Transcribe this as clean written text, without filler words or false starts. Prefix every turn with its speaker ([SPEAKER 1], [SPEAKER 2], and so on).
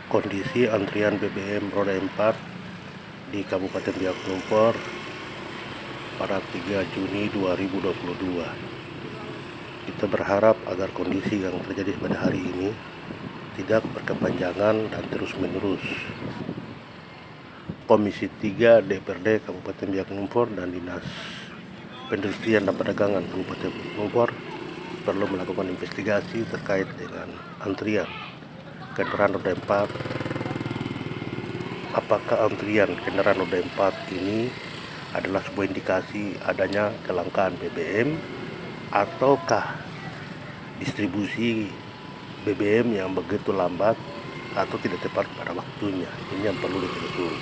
[SPEAKER 1] Kondisi antrian BBM roda 4 di Kabupaten Biak Numfor pada 3 Juni 2022. Kita berharap agar kondisi yang terjadi pada hari ini tidak berkepanjangan dan terus-menerus. Komisi 3 DPRD Kabupaten Biak Numfor dan Dinas Perindustrian dan Perdagangan Kabupaten Numfor perlu melakukan investigasi terkait dengan antrian kendaraan roda 4. Apakah antrian kendaraan roda 4 ini adalah sebuah indikasi adanya kelangkaan BBM, ataukah distribusi BBM yang begitu lambat atau tidak tepat pada waktunya? Ini yang perlu ditelusuri.